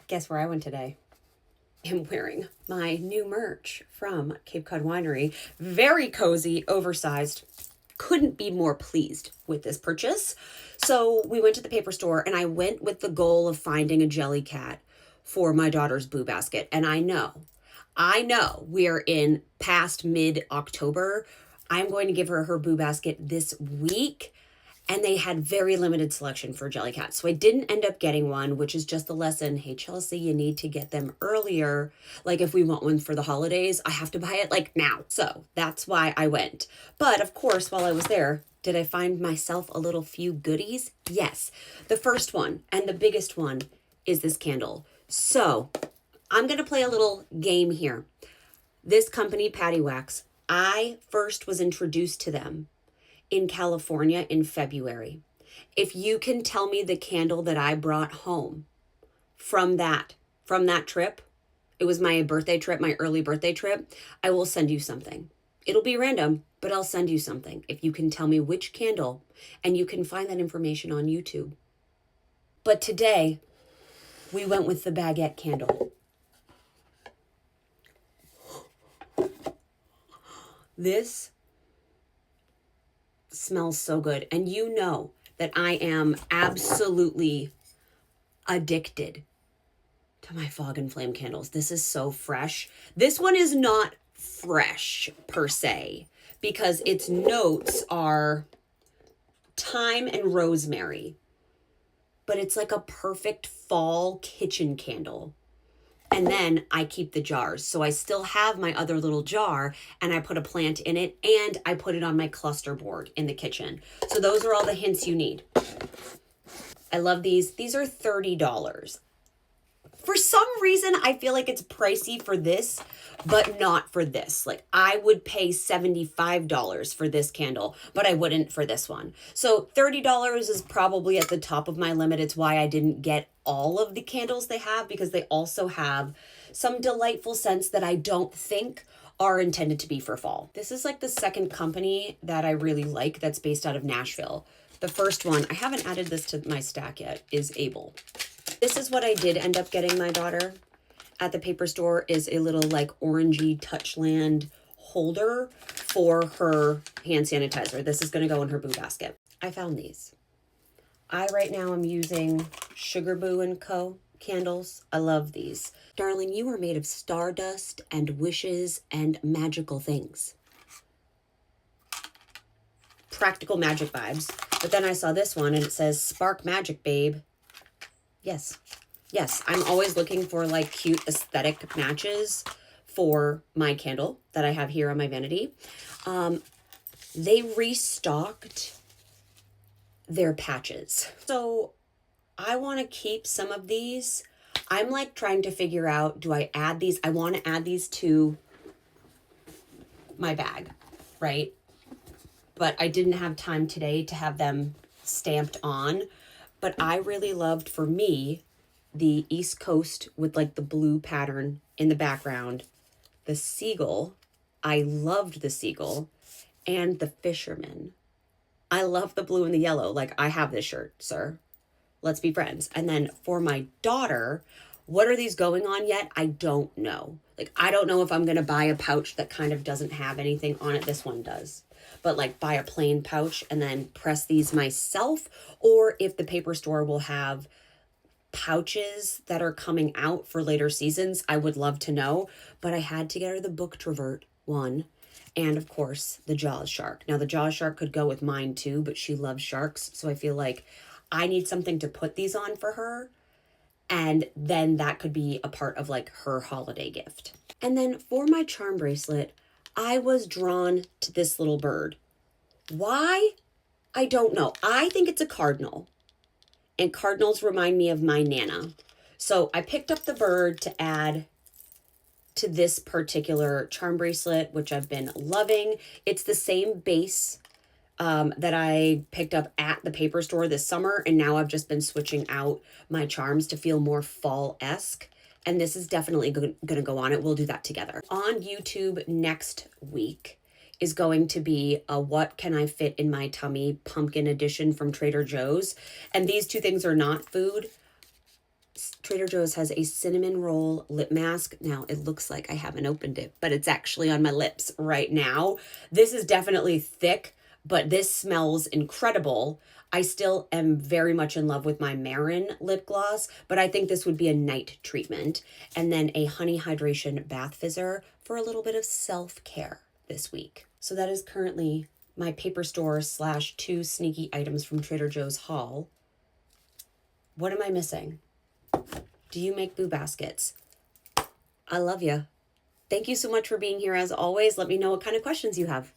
Guess where I went today? I'm wearing my new merch from Cape Cod Winery. Very cozy, oversized. Couldn't be more pleased with this purchase. So we went to the paper store and I went with the goal of finding a jelly cat for my daughter's boo basket. And I know we are in past mid-October. I'm going to give her her boo basket this week. And they had very limited selection for Jellycat. So I didn't end up getting one, which is just a lesson. Hey, Chelsea, you need to get them earlier. Like if we want one for the holidays, I have to buy it like now. So that's why I went. But of course, while I was there, did I find myself a little few goodies? Yes. The first one and the biggest one is this candle. So I'm going to play a little game here. This company, Patty Wax, I first was introduced to them in California in February. If you can tell me the candle that I brought home from that trip, it was my birthday trip, my early birthday trip, I will send you something. It'll be random, but I'll send you something. If you can tell me which candle, and you can find that information on YouTube. But today, we went with the baguette candle. This smells so good. And you know that I am absolutely addicted to my fog and flame candles. This is so fresh. This one is not fresh per se because its notes are thyme and rosemary, but it's like a perfect fall kitchen candle. And then I keep the jars. So I still have my other little jar and I put a plant in it and I put it on my cluster board in the kitchen. So those are all the hints you need. I love these. These are $30. For some reason, I feel like it's pricey for this, but not for this. Like I would pay $75 for this candle, but I wouldn't for this one. So $30 is probably at the top of my limit. It's why I didn't get all of the candles they have because they also have some delightful scents that I don't think are intended to be for fall. This is like the second company that I really like that's based out of Nashville. The first one, I haven't added this to my stack yet, is Able. This is what I did end up getting my daughter at the paper store, is a little like orangey Touchland holder for her hand sanitizer. This is going to go in her boo basket. I found these. I right now am using Sugar Boo & Co. candles. I love these. Darling, you are made of stardust and wishes and magical things. Practical magic vibes. But then I saw this one and it says Spark Magic, babe. Yes. Yes, I'm always looking for like cute aesthetic matches for my candle that I have here on my vanity. They restocked their patches. So I want to keep some of these. I'm like trying to figure out, do I add these? I want to add these to my bag, right? But I didn't have time today to have them stamped on. But I really loved, for me, the East Coast with like the blue pattern in the background. The seagull. I loved the seagull. And the fisherman. I love the blue and the yellow. Like, I have this shirt, sir. Let's be friends. And then for my daughter, what are these going on yet? I don't know. Like, I don't know if I'm going to buy a pouch that kind of doesn't have anything on it. This one does. But like buy a plain pouch and then press these myself. Or if the paper store will have pouches that are coming out for later seasons, I would love to know. But I had to get her the Book Travert one. And of course, the Jaws shark. Now the Jaws shark could go with mine too, but she loves sharks. So I feel like I need something to put these on for her. And then that could be a part of like her holiday gift. And then for my charm bracelet, I was drawn to this little bird. Why? I don't know. I think it's a cardinal. And cardinals remind me of my Nana. So I picked up the bird to add to this particular charm bracelet, which I've been loving. It's the same base that I picked up at the paper store this summer. And now I've just been switching out my charms to feel more fall-esque. And this is definitely going to go on it. We'll do that together. On YouTube next week is going to be a What Can I Fit in My Tummy pumpkin edition from Trader Joe's. And these two things are not food. Trader Joe's has a cinnamon roll lip mask. Now, it looks like I haven't opened it, but it's actually on my lips right now. This is definitely thick, but this smells incredible. I still am very much in love with my Marin lip gloss, but I think this would be a night treatment. And then a honey hydration bath fizzer for a little bit of self-care this week. So that is currently my paper store / 2 sneaky items from Trader Joe's haul. What am I missing? Do you make boo baskets? I love you. Thank you so much for being here as always. Let me know what kind of questions you have.